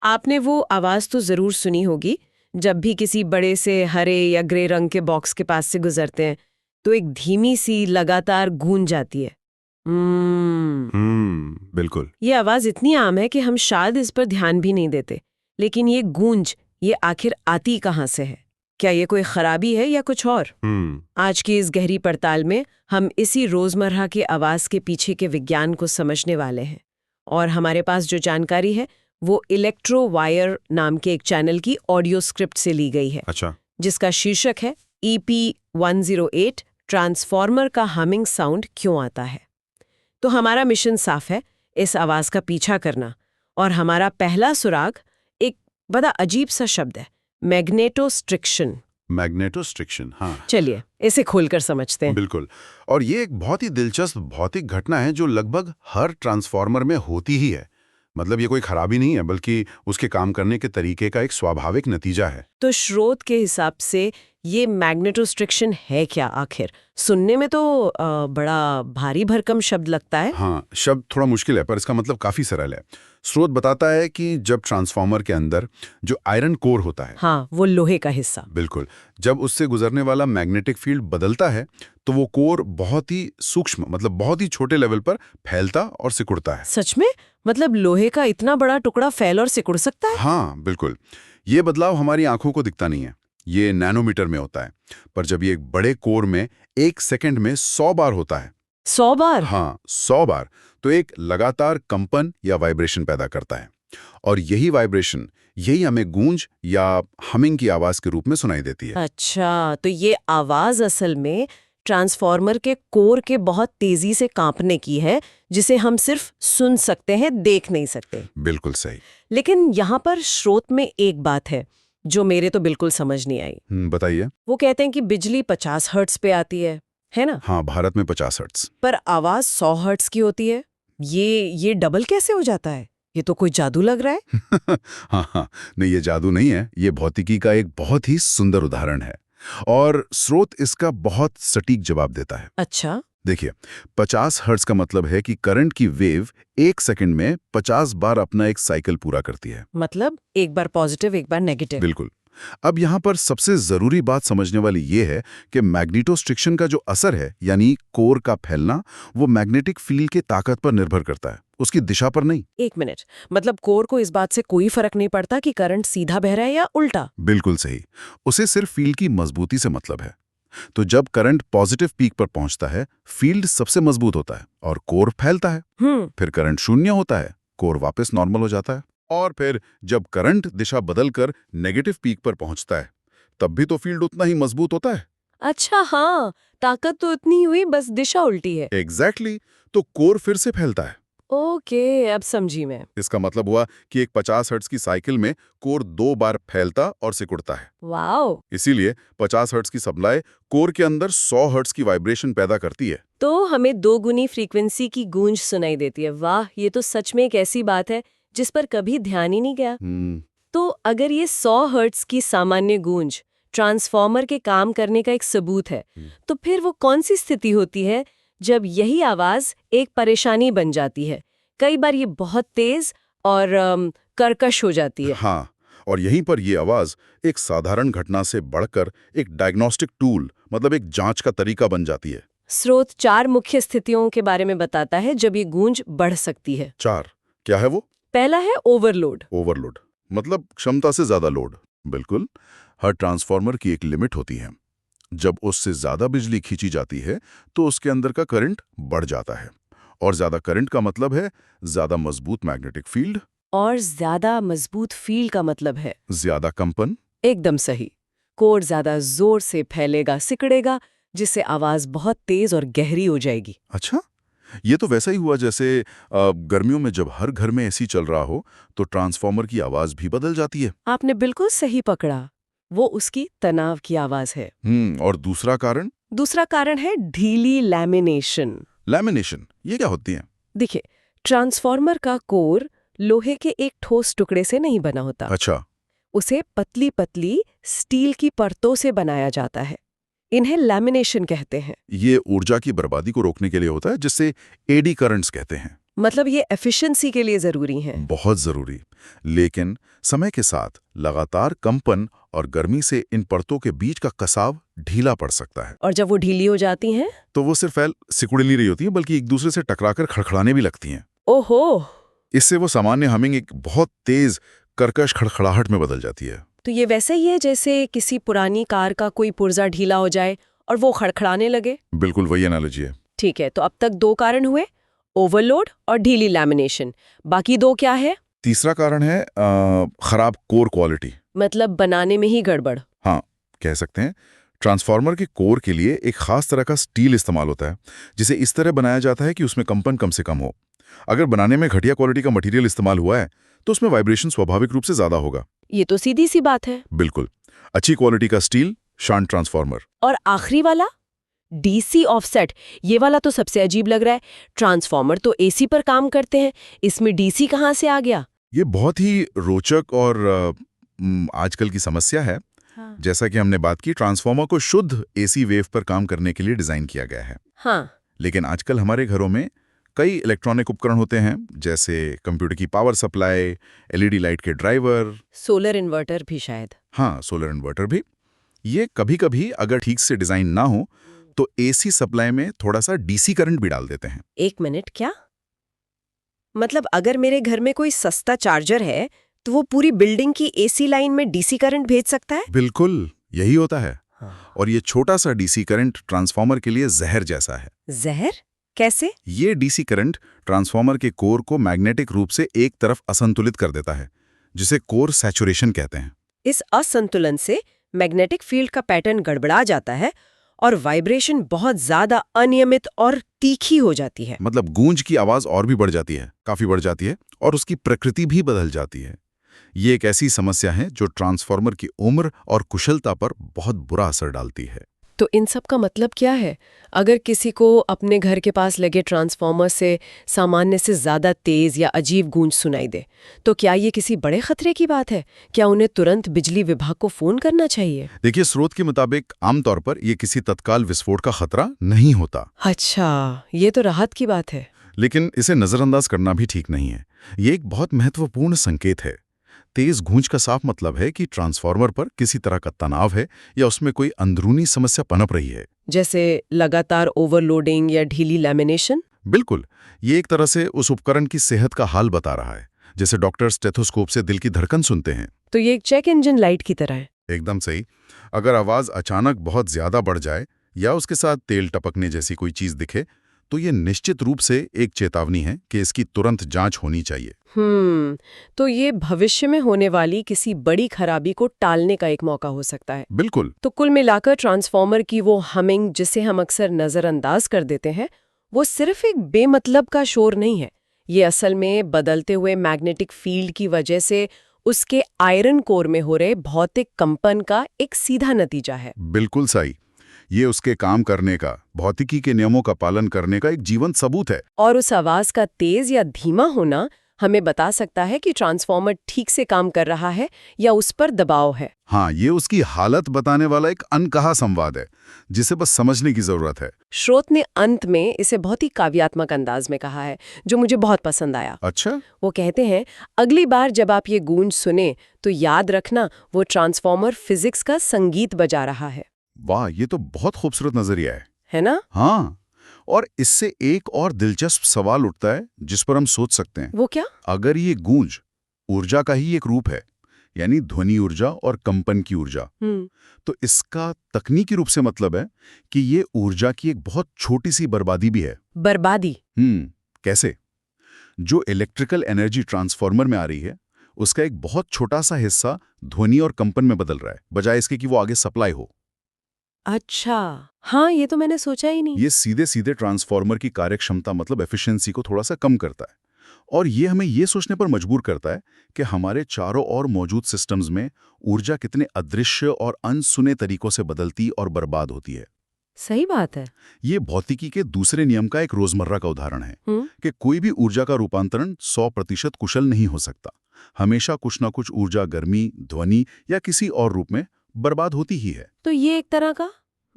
आपने वो आवाज तो जरूर सुनी होगी, जब भी किसी बड़े से हरे या ग्रे रंग के बॉक्स के पास से गुजरते हैं तो एक धीमी सी लगातार गूंज जाती है। बिल्कुल। ये आवाज इतनी आम है कि हम शायद इस पर ध्यान भी नहीं देते, लेकिन ये गूंज, ये आखिर आती कहाँ से है? क्या ये कोई खराबी है या कुछ और? आज की इस गहरी पड़ताल में हम इसी रोजमर्रा की आवाज के पीछे के विज्ञान को समझने वाले हैं। और हमारे पास जो जानकारी है वो इलेक्ट्रो वायर नाम के एक चैनल की ऑडियो स्क्रिप्ट से ली गई है। अच्छा। जिसका शीर्षक है EP108 ट्रांसफॉर्मर का हमिंग साउंड क्यों आता है। तो हमारा मिशन साफ है, इस आवाज का पीछा करना। और हमारा पहला सुराग एक बड़ा अजीब सा शब्द है, मैग्नेटोस्ट्रिक्शन। मैग्नेटोस्ट्रिक्शन, हाँ। चलिए इसे खोलकर समझते हैं। बिल्कुल। और ये एक बहुत ही दिलचस्प भौतिक घटना है जो लगभग हर ट्रांसफॉर्मर में होती ही है। मतलब ये कोई खराबी नहीं है, बल्कि उसके काम करने के तरीके का एक स्वाभाविक नतीजा है। तो स्रोत के हिसाब से ये मैग्नेटोस्ट्रिक्शन है क्या आखिर? सुनने में तो बड़ा भारी भरकम शब्द लगता है। हाँ, शब्द थोड़ा मुश्किल है पर इसका मतलब काफी सरल है। स्रोत बताता है कि जब ट्रांसफॉर्मर के अंदर जो आयरन कोर होता है, हाँ, वो लोहे का हिस्सा, बिल्कुल, जब उससे गुजरने वाला मैग्नेटिक फील्ड बदलता है तो वो कोर बहुत ही सूक्ष्म, मतलब बहुत ही छोटे लेवल पर फैलता और सिकुड़ता है। सच में? मतलब लोहे का इतना बड़ा टुकड़ा फैल और सिकुड़ सकता है? हाँ बिल्कुल। ये बदलाव हमारी आंखों को दिखता नहीं है, ये नैनोमीटर में होता है। पर जब ये एक बड़े कोर में 1 सेकंड में 100 बार होता है। 100 बार? हाँ, 100 बार, तो एक लगातार कंपन या वाइब्रेशन पैदा करता है। और यही वाइब्रेशन, यही हमें गूंज या हमिंग की आवाज के रूप में सुनाई देती है। अच्छा, तो ये आवाज असल में ट्रांसफॉर्मर के कोर के बहुत तेजी से कांपने की है, जिसे हम सिर्फ सुन सकते हैं, देख नहीं सकते। बिल्कुल सही। लेकिन यहाँ पर स्रोत में एक बात है जो मेरे तो बिल्कुल समझ नहीं आई। बताइए। वो कहते हैं कि बिजली 50 हर्ट्ज पे आती है ना? हाँ, भारत में 50 हर्ट्ज। पर आवाज 100 हर्ट्ज की होती है। ये डबल कैसे हो जाता है? ये तो कोई जादू लग रहा है। हाँ, नहीं, ये जादू नहीं है, ये भौतिकी का एक बहुत ही सुंदर उदाहरण है। और स्रोत इसका बहुत सटीक जवाब देता है। अच्छा। देखिए, 50 हर्ट्ज का मतलब है कि करंट की वेव 1 सेकंड में 50 बार अपना एक साइकिल पूरा करती है। मतलब एक बार पॉजिटिव, एक बार नेगेटिव। बिल्कुल। अब यहाँ पर सबसे जरूरी बात समझने वाली ये है कि मैग्नेटोस्ट्रिक्शन का जो असर है, यानी कोर का फैलना, वो मैग्नेटिक फील्ड की ताकत पर निर्भर करता है, उसकी दिशा पर नहीं। 1 मिनट, मतलब कोर को इस बात से कोई फर्क नहीं पड़ता कि करंट सीधा बह रहा है या उल्टा? बिल्कुल सही। उसे सिर्फ फील्ड की मजबूती से मतलब है। तो जब करंट पॉजिटिव पीक पर पहुंचता है, फील्ड सबसे मजबूत होता है और कोर फैलता है। फिर करंट शून्य होता है, कोर वापस नॉर्मल हो जाता है। और फिर जब करंट दिशा बदलकर नेगेटिव पीक पर पहुंचता है, तब भी तो फील्ड उतना ही मजबूत होता है। अच्छा, हाँ, ताकत तो उतनी हुई, बस दिशा उल्टी है। एग्जैक्टली। तो कोर फिर से फैलता है। ओके, अब समझी मैं। इसका मतलब हुआ कि एक 50 हर्ट्ज की साइकिल में कोर 2 बार फैलता और सिकुड़ता है। वाओ! इसीलिए 50 हर्ट्ज की सप्लाई कोर के अंदर 100 हर्ट्ज की वाइब्रेशन पैदा करती है। तो हमें 2 गुनी फ्रीक्वेंसी की गूंज सुनाई देती है। वाह, ये तो सच में एक ऐसी बात है जिस पर कभी ध्यान ही नहीं गया। तो अगर ये 100 हर्ट्ज की सामान्य गूंज ट्रांसफॉर्मर के काम करने का एक सबूत है, तो फिर वो कौन सी स्थिति होती है जब यही आवाज एक परेशानी बन जाती है? कई बार ये बहुत तेज और कर्कश हो जाती है। हाँ, और यहीं पर ये आवाज एक साधारण घटना से बढ़कर एक डायग्नोस्टिक टूल, मतलब एक जांच का तरीका बन जाती है। स्रोत 4 मुख्य स्थितियों के बारे में बताता है जब ये गूंज बढ़ सकती है। 4 क्या है वो? पहला है ओवरलोड। ओवरलोड मतलब क्षमता से ज्यादा लोड। बिल्कुल। हर ट्रांसफॉर्मर की एक लिमिट होती है। जब उससे ज्यादा बिजली खींची जाती है तो उसके अंदर का करंट बढ़ जाता है। और ज्यादा करंट का मतलब है ज्यादा मजबूत मैग्नेटिक फील्ड। और ज्यादा मजबूत फील्ड का मतलब है ज्यादा कंपन। एकदम सही। कोर ज्यादा जोर से फैलेगा, सिकुड़ेगा, जिससे आवाज बहुत तेज और गहरी हो जाएगी। अच्छा, ये तो वैसा ही हुआ जैसे गर्मियों में जब हर घर में एसी चल रहा हो तो ट्रांसफॉर्मर की आवाज भी बदल जाती है। आपने बिल्कुल सही पकड़ा, वो उसकी तनाव की आवाज है। और दूसरा कारण? दूसरा कारण है ढीली लैमिनेशन। लैमिनेशन, ये क्या होती है? देखिए, ट्रांसफॉर्मर का कोर लोहे के एक ठोस टुकड़े से नहीं बना होता। अच्छा। उसे पतली पतली स्टील की परतों से बनाया जाता है। इन्हें लैमिनेशन कहते हैं। ये ऊर्जा की बर्बादी को रोकने के लिए होता है, जिससे एडी करंट्स कहते हैं। मतलब ये एफिशिएंसी के लिए जरूरी है। बहुत जरूरी। लेकिन समय के साथ लगातार कंपन और गर्मी से इन परतों के बीच का कसाव ढीला पड़ सकता है। और जब वो ढीली हो जाती हैं? तो वो सिर्फ सिकुड़ नहीं रही होती है, बल्कि एक दूसरे से टकराकर खड़खड़ाने भी लगती हैं। ओहो। इससे वो सामान्य हमिंग एक बहुत तेज कर्कश खड़खड़ाहट में बदल जाती है। तो ये वैसे ही है जैसे किसी पुरानी कार का कोई पुर्जा ढीला हो जाए और वो खड़खड़ाने लगे। बिल्कुल वही एनालॉजी है। ठीक है, तो अब तक 2 कारण हुए, ओवरलोड और ढीली लैमिनेशन। बाकी 2 क्या है? तीसरा कारण है खराब कोर क्वालिटी। मतलब बनाने में ही गड़बड़। हाँ, कह सकते हैं। ट्रांसफार्मर के कोर के लिए एक खास तरह का स्टील इस्तेमाल होता है, जिसे इस तरह बनाया जाता है कि उसमें कंपन कम से कम हो। अगर बनाने में घटिया क्वालिटी का मटेरियल इस्तेमाल हुआ है तो उसमें वाइब्रेशन स्वाभाविक रूप से ज्यादा होगा। ये तो सीधी सी बात है। बिल्कुल। अच्छी क्वालिटी का स्टील, शांत ट्रांसफार्मर। और आखिरी वाला डीसी ऑफसेट, ये वाला तो सबसे अजीब लग रहा है। ट्रांसफार्मर तो एसी पर काम करते हैं, इसमें डीसी कहाँ से आ गया? ये बहुत ही रोचक और आजकल की समस्या है। हाँ। जैसा कि हमने बात की, ट्रांसफार्मर को शुद्ध एसी वेव पर काम करने के लिए डिजाइन किया गया है। हाँ। लेकिन आजकल हमारे घरों में कई इलेक्ट्रॉनिक उपकरण होते हैं, जैसे कंप्यूटर की पावर सप्लाई, एलईडी लाइट के ड्राइवर, सोलर इन्वर्टर भी शायद। हाँ, सोलर इन्वर्टर भी। ये कभी-कभी अगर ठीक से डिजाइन ना हो तो एसी सप्लाई में थोड़ा सा डीसी करंट भी डाल देते हैं। 1 मिनट, क्या मतलब? अगर मेरे घर में कोई सस्ता चार्जर है तो वो पूरी बिल्डिंग की एसी लाइन में डीसी करंट भेज सकता है? बिल्कुल, यही होता है। हाँ। और ये छोटा सा डीसी करंट ट्रांसफार्मर के लिए जहर जैसा है। जहर? कैसे? ये डीसी करंट ट्रांसफार्मर के कोर को मैग्नेटिक रूप से एक तरफ असंतुलित कर देता है, जिसे कोर सैचुरेशन कहते हैं। इस असंतुलन से मैग्नेटिक फील्ड का पैटर्न गड़बड़ा जाता है और वाइब्रेशन बहुत ज्यादा अनियमित और तीखी हो जाती है। मतलब गूंज की आवाज और भी बढ़ जाती है, काफी बढ़ जाती है, और उसकी प्रकृति भी बदल जाती है। ये एक ऐसी समस्या है जो ट्रांसफार्मर की उम्र और कुशलता पर बहुत बुरा असर डालती है। तो इन सब का मतलब क्या है? अगर किसी को अपने घर के पास लगे ट्रांसफार्मर से सामान्य से ज्यादा तेज या अजीब गूंज सुनाई दे, तो क्या ये किसी बड़े खतरे की बात है? क्या उन्हें तुरंत बिजली विभाग को फोन करना चाहिए? देखिए, स्रोत के मुताबिक आमतौर पर ये किसी तत्काल विस्फोट का खतरा नहीं होता। अच्छा, ये तो राहत की बात है। लेकिन इसे नजरअंदाज करना भी ठीक नहीं है। ये एक बहुत महत्वपूर्ण संकेत है। तेज गूंज का साफ मतलब है कि ट्रांसफार्मर पर किसी तरह का तनाव है या उसमें कोई अंदरूनी समस्या पनप रही है। जैसे लगातार ओवरलोडिंग या ढीली लैमिनेशन? बिल्कुल, ये एक तरह से उस उपकरण की सेहत का हाल बता रहा है, जैसे डॉक्टर स्टेथोस्कोप से दिल की धड़कन सुनते हैं। तो ये एक चेक इंजन लाइट की तरह है। एकदम सही। अगर आवाज अचानक बहुत ज्यादा बढ़ जाए या उसके साथ तेल टपकने जैसी कोई चीज दिखे, तो ये निश्चित रूप से एक चेतावनी है कि इसकी तुरंत जांच होनी चाहिए। तो ये भविष्य में होने वाली किसी बड़ी खराबी को टालने का एक मौका हो सकता है। बिल्कुल। तो कुल मिलाकर ट्रांसफार्मर की वो हमिंग, जिसे हम अक्सर नजरअंदाज कर देते हैं, वो सिर्फ एक बेमतलब का शोर नहीं है। ये असल में बदलते हुए मैग्नेटिक फील्ड की वजह से उसके आयरन कोर में हो रहे भौतिक कंपन का एक सीधा नतीजा है। बिल्कुल सही। ये उसके काम करने का, भौतिकी के नियमों का पालन करने का एक जीवंत सबूत है। और उस आवाज का तेज या धीमा होना हमें बता सकता है कि ट्रांसफार्मर ठीक से काम कर रहा है या उस पर दबाव है। हाँ, ये उसकी हालत बताने वाला एक अनकहा संवाद है, जिसे बस समझने की जरूरत है। स्रोत ने अंत में इसे बहुत ही काव्यात्मक अंदाज में कहा है, जो मुझे बहुत पसंद आया। अच्छा? वो कहते हैं, अगली बार जब आप ये गूंज सुने तो याद रखना वो ट्रांसफार्मर फिजिक्स का संगीत बजा रहा है। वाह, ये तो बहुत खूबसूरत नजरिया है ना? हाँ। और इससे एक और दिलचस्प सवाल उठता है जिस पर हम सोच सकते हैं। वो क्या? अगर ये गूंज ऊर्जा का ही एक रूप है, यानी ध्वनि ऊर्जा और कंपन की ऊर्जा, तो इसका तकनीकी रूप से मतलब है कि ये ऊर्जा की एक बहुत छोटी सी बर्बादी भी है। बर्बादी? कैसे? जो इलेक्ट्रिकल एनर्जी ट्रांसफार्मर में आ रही है, उसका एक बहुत छोटा सा हिस्सा ध्वनि और कंपन में बदल रहा है, बजाय इसके कि वो आगे सप्लाई हो। अच्छा, हाँ, ये तो मैंने सोचा ही नहीं। ये सीधे सीधे ट्रांसफार्मर की कार्यक्षमता मतलब एफिशिएंसी को थोड़ा सा कम करता है। और ये हमें ये सोचने पर मजबूर करता है कि हमारे चारों ओर मौजूद सिस्टम्स में ऊर्जा कितने अदृश्य और अनसुने तरीकों से बदलती और बर्बाद होती है। सही बात है। ये भौतिकी के दूसरे नियम का एक रोजमर्रा का उदाहरण है कि कोई भी ऊर्जा का रूपांतरण 100% कुशल नहीं हो सकता। हमेशा कुछ ना कुछ ऊर्जा गर्मी, ध्वनि या किसी और रूप में बर्बाद होती ही है। तो ये एक तरह का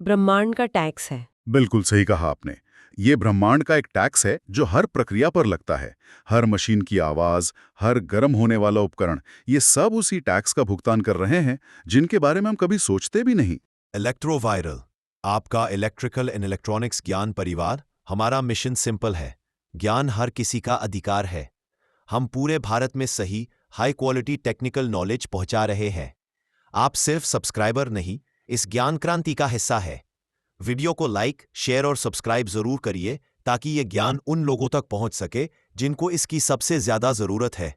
ब्रह्मांड का टैक्स है। बिल्कुल सही कहा आपने। ये ब्रह्मांड का एक टैक्स है जो हर प्रक्रिया पर लगता है। हर मशीन की आवाज, हर गर्म होने वाला उपकरण, ये सब उसी टैक्स का भुगतान कर रहे हैं, जिनके बारे में हम कभी सोचते भी नहीं। इलेक्ट्रोवायरल, आपका इलेक्ट्रिकल एंड इलेक्ट्रॉनिक्स ज्ञान परिवार। हमारा मिशन सिंपल है, ज्ञान हर किसी का अधिकार है। हम पूरे भारत में सही, हाई क्वालिटी टेक्निकल नॉलेज पहुंचा रहे हैं। आप सिर्फ सब्सक्राइबर नहीं, इस ज्ञान क्रांति का हिस्सा है। वीडियो को लाइक, शेयर और सब्सक्राइब जरूर करिए ताकि ये ज्ञान उन लोगों तक पहुंच सके जिनको इसकी सबसे ज्यादा जरूरत है।